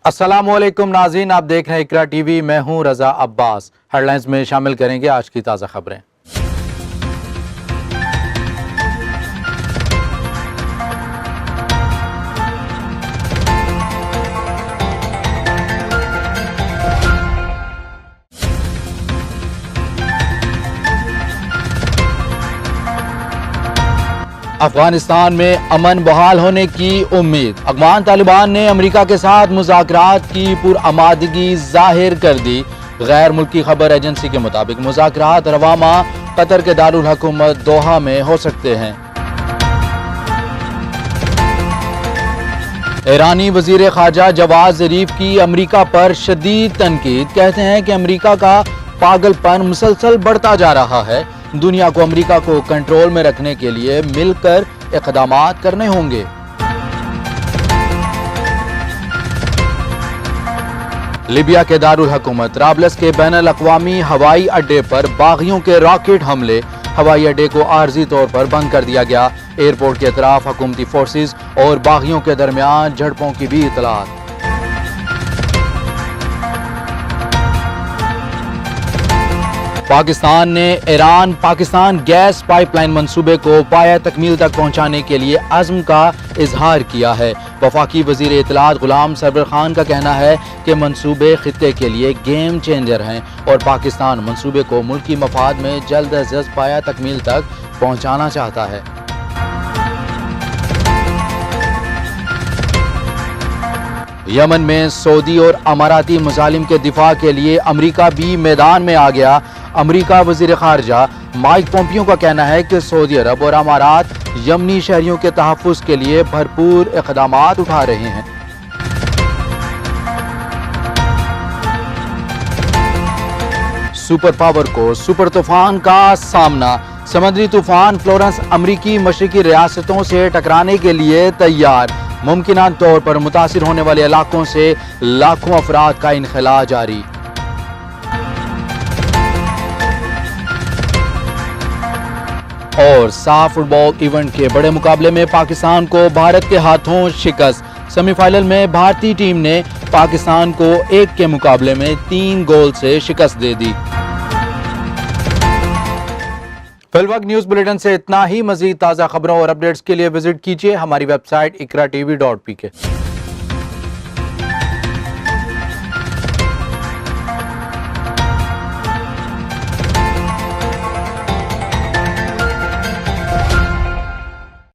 अस्सलामुअलैकुम नाज़रीन, आप देख रहे हैं इकरा टीवी। मैं हूं रजा अब्बास। हेडलाइंस में शामिल करेंगे आज की ताज़ा खबरें। अफगानिस्तान में अमन बहाल होने की उम्मीद। अफगान तालिबान ने अमेरिका के साथ मुज़ाकरात की पुरआमादगी जाहिर कर दी। गैर मुल्की खबर एजेंसी के मुताबिक मुज़ाकरात रवा माह कतर के दारुल हुकूमत दोहा में हो सकते हैं। ईरानी वजीर खारजा जवाद ज़रीफ की अमेरिका पर शदीद तनकीद। कहते हैं कि अमेरिका का पागलपन मुसलसल बढ़ता जा रहा है। दुनिया को अमेरिका को कंट्रोल में रखने के लिए मिलकर इक़दामात करने होंगे। लीबिया के दारुल हुकूमत त्राबलस के बैनुल अक़वामी हवाई अड्डे पर बागियों के रॉकेट हमले। हवाई अड्डे को आर्जी तौर पर बंद कर दिया गया। एयरपोर्ट के अतराफ हुकूमती फोर्सेज और बागियों के दरमियान झड़पों की भी इतलात। पाकिस्तान ने ईरान पाकिस्तान गैस पाइपलाइन मंसूबे को पाया तकमील तक पहुंचाने के लिए अज़्म का इजहार किया है। वफाकी वजीर इत्तलात गुलाम सरवर खान का कहना है कि मंसूबे खित्ते के लिए गेम चेंजर हैं और पाकिस्तान मंसूबे को मुल्की मफाद में जल्द अज जल्द पाया तकमील तक पहुंचाना चाहता है। यमन में सऊदी और अमाराती मुजालिम के दिफा के लिए अमेरिका भी मैदान में आ गया। अमेरिका वजीर खारजा माइक पोम्पियो का कहना है कि सऊदी अरब और अमारात यमनी शहरियों के तहफ़्फ़ुज़ के लिए भरपूर इक़दामात उठा रहे हैं। सुपर पावर को सुपर तूफान का सामना। समुद्री तूफान फ्लोरेंस अमरीकी मशरिकी रियासतों से टकराने के लिए तैयार। मुमकिन तौर पर मुतासिर होने वाले इलाकों से लाखों अफराद का इनखला जारी। और साफ फुटबॉल इवेंट के बड़े मुकाबले में पाकिस्तान को भारत के हाथों शिकस्त। सेमीफाइनल में भारतीय टीम ने पाकिस्तान को 1 के मुकाबले में 3 गोल से शिकस्त दे दी। फिलवक्त न्यूज बुलेटिन से इतना ही। मजीद ताज़ा खबरों और अपडेट्स के लिए विजिट कीजिए हमारी वेबसाइट ikratv.pk।